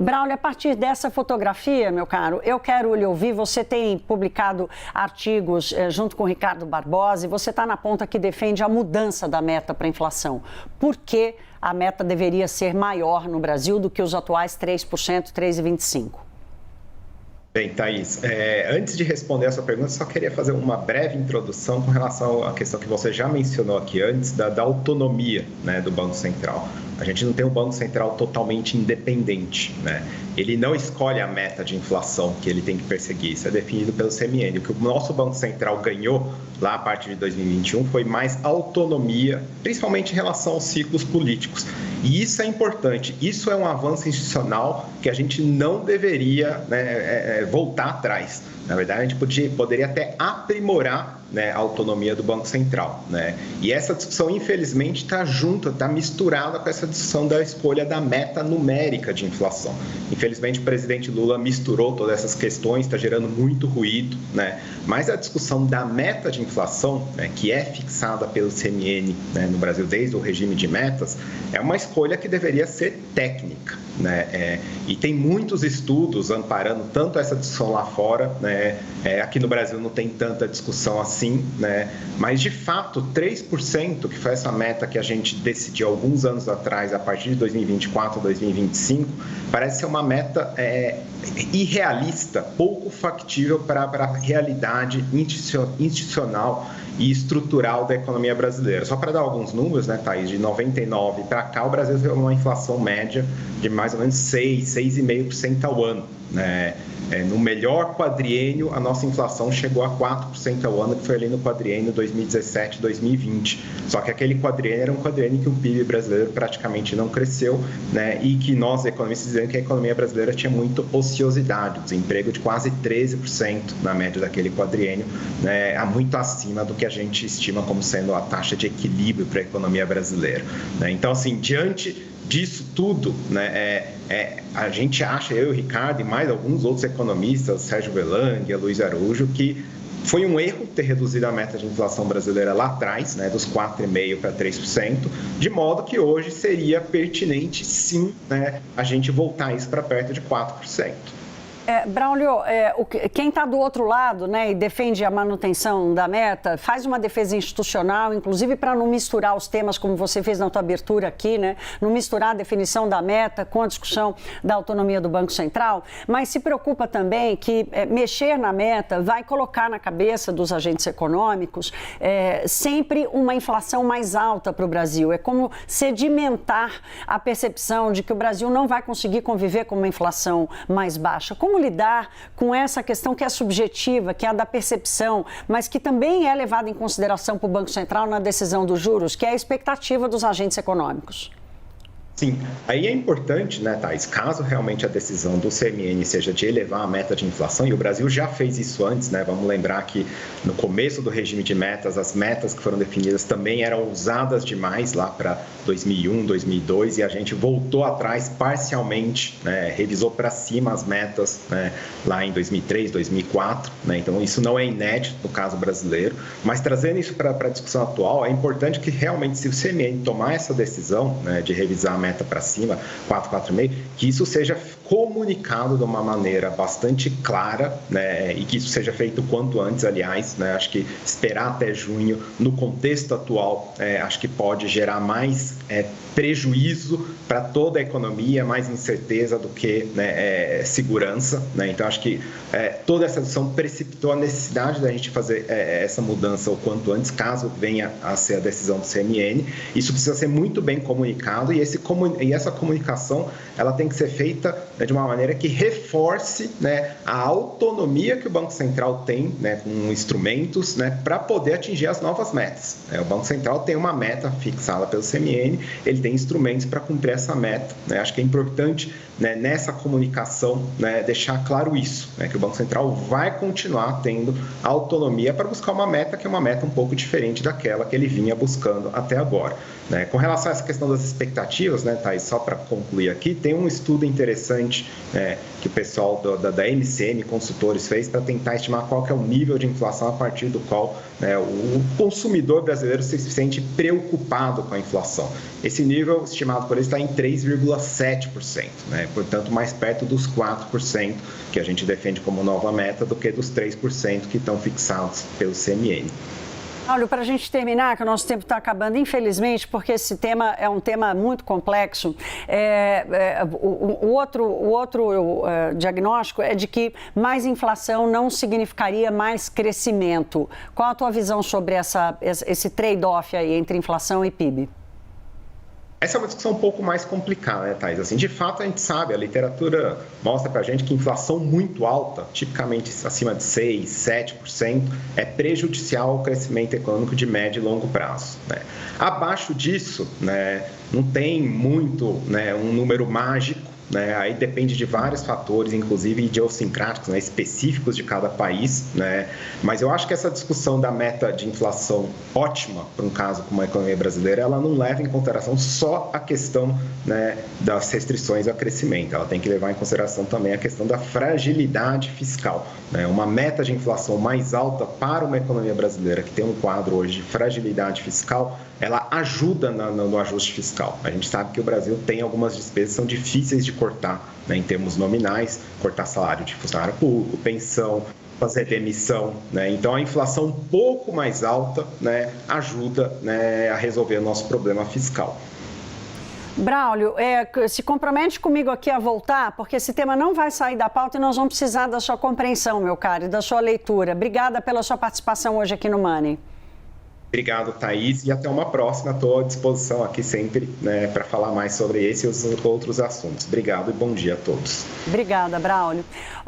Braulio, a partir dessa fotografia, meu caro, eu quero lhe ouvir. Você tem publicado artigos junto com o Ricardo Barbosa e você está na ponta que defende a mudança da meta para a inflação. Por que a meta deveria ser maior no Brasil do que os atuais 3%, 3,25%? Bem, Thaís, antes de responder essa pergunta, só queria fazer uma breve introdução com relação à questão que você já mencionou aqui antes, da autonomia, né, do Banco Central. A gente não tem um Banco Central totalmente independente, né? Ele não escolhe a meta de inflação que ele tem que perseguir, isso é definido pelo CMN. O que o nosso Banco Central ganhou lá a partir de 2021 foi mais autonomia, principalmente em relação aos ciclos políticos. E isso é importante, isso é um avanço institucional que a gente não deveria, né, voltar atrás. Na verdade, a gente poderia até aprimorar, né, a autonomia do Banco Central, né? E essa discussão, infelizmente, está junta, está misturada com essa discussão da escolha da meta numérica de inflação. Infelizmente, o presidente Lula misturou todas essas questões, está gerando muito ruído, né? Mas a discussão da meta de inflação, né, que é fixada pelo CMN, né, no Brasil desde o regime de metas, é uma escolha que deveria ser técnica, né? E tem muitos estudos amparando tanto essa discussão lá fora, né? Aqui no Brasil não tem tanta discussão assim, né? Mas de fato 3%, que foi essa meta que a gente decidiu alguns anos atrás, a partir de 2024, 2025, parece ser uma meta irrealista, pouco factível para a realidade institucional e estrutural da economia brasileira. Só para dar alguns números, né, Thaís, de 99 para cá, o Brasil teve uma inflação média de mais ou menos 6,5% ao ano, né? No melhor quadriênio, a nossa inflação chegou a 4% ao ano, que foi ali no quadriênio 2017-2020. Só que aquele quadriênio era um quadriênio que o PIB brasileiro praticamente não cresceu, né? E que nós, economistas, dizemos que a economia brasileira tinha muito ociosidade, desemprego de quase 13% na média daquele quadriênio, né? Muito acima do que a gente estima como sendo a taxa de equilíbrio para a economia brasileira, né? Então, assim, diante disso tudo, né, a gente acha, eu e o Ricardo e mais alguns outros economistas, Sérgio Velang, Luiz Araújo, que foi um erro ter reduzido a meta de inflação brasileira lá atrás, né, dos 4,5% para 3%, de modo que hoje seria pertinente, sim, né, a gente voltar isso para perto de 4%. Braulio, quem está do outro lado, né, e defende a manutenção da meta, faz uma defesa institucional, inclusive para não misturar os temas, como você fez na tua abertura aqui, né, não misturar a definição da meta com a discussão da autonomia do Banco Central, mas se preocupa também que mexer na meta vai colocar na cabeça dos agentes econômicos sempre uma inflação mais alta para o Brasil. É como sedimentar a percepção de que o Brasil não vai conseguir conviver com uma inflação mais baixa. Como lidar com essa questão que é subjetiva, que é a da percepção, mas que também é levada em consideração por o Banco Central na decisão dos juros, que é a expectativa dos agentes econômicos? Sim, aí é importante, né, Thaís, caso realmente a decisão do CMN seja de elevar a meta de inflação, e o Brasil já fez isso antes, né, vamos lembrar que no começo do regime de metas, as metas que foram definidas também eram usadas demais lá para 2001, 2002, e a gente voltou atrás parcialmente, né, revisou para cima as metas, né, lá em 2003, 2004, né, então isso não é inédito no caso brasileiro, mas trazendo isso para a discussão atual, é importante que realmente, se o CMN tomar essa decisão, né, de revisar a meta para cima, 4,5%, que isso seja comunicado de uma maneira bastante clara, né, e que isso seja feito o quanto antes, aliás, né, acho que esperar até junho, no contexto atual, acho que pode gerar mais prejuízo para toda a economia, mais incerteza do que, né, segurança, né? Então acho que toda essa discussão precipitou a necessidade da gente fazer essa mudança o quanto antes, caso venha a ser a decisão do CMN. Isso precisa ser muito bem comunicado e essa comunicação ela tem que ser feita, né, de uma maneira que reforce, né, a autonomia que o Banco Central tem, né, com instrumentos, né, para poder atingir as novas metas. O Banco Central tem uma meta fixada pelo CMN, ele tem instrumentos para cumprir essa meta, né? Acho que é importante, né, nessa comunicação, né, deixar claro isso, né, que o Banco Central vai continuar tendo autonomia para buscar uma meta que é uma meta um pouco diferente daquela que ele vinha buscando até agora, né? Com relação a essa questão das expectativas, números, né, Thaís? Só para concluir aqui, tem um estudo interessante que o pessoal da MCM Consultores fez para tentar estimar qual que é o nível de inflação a partir do qual o consumidor brasileiro se sente preocupado com a inflação. Esse nível estimado por eles está em 3,7%, né? Portanto, mais perto dos 4% que a gente defende como nova meta do que dos 3% que estão fixados pelo CMN. Braulio, para a gente terminar, que o nosso tempo está acabando, infelizmente, porque esse tema é um tema muito complexo, o outro diagnóstico é de que mais inflação não significaria mais crescimento. Qual a tua visão sobre esse trade-off aí entre inflação e PIB? Essa é uma discussão um pouco mais complicada, né, Thaís? Assim, de fato, a gente sabe, a literatura mostra para a gente que inflação muito alta, tipicamente acima de 6%, 7%, é prejudicial ao crescimento econômico de médio e longo prazo, né? Abaixo disso, né, não tem muito, né, um número mágico, né? Aí depende de vários fatores, inclusive idiosincráticos, né, específicos de cada país, né? Mas eu acho que essa discussão da meta de inflação ótima para um caso como a economia brasileira, ela não leva em consideração só a questão, né, das restrições ao crescimento, ela tem que levar em consideração também a questão da fragilidade fiscal, né? Uma meta de inflação mais alta para uma economia brasileira que tem um quadro hoje de fragilidade fiscal, ela ajuda no ajuste fiscal. A gente sabe que o Brasil tem algumas despesas que são difíceis de cortar, né, em termos nominais, cortar salário de funcionário público, pensão, fazer demissão, né? Então a inflação um pouco mais alta, né, ajuda, né, a resolver o nosso problema fiscal. Braulio, se compromete comigo aqui a voltar, porque esse tema não vai sair da pauta e nós vamos precisar da sua compreensão, meu caro, e da sua leitura. Obrigada pela sua participação hoje aqui no Money. Obrigado, Thaís, e até uma próxima. Estou à disposição aqui sempre, né, para falar mais sobre esse e os outros assuntos. Obrigado e bom dia a todos. Obrigada, Braulio.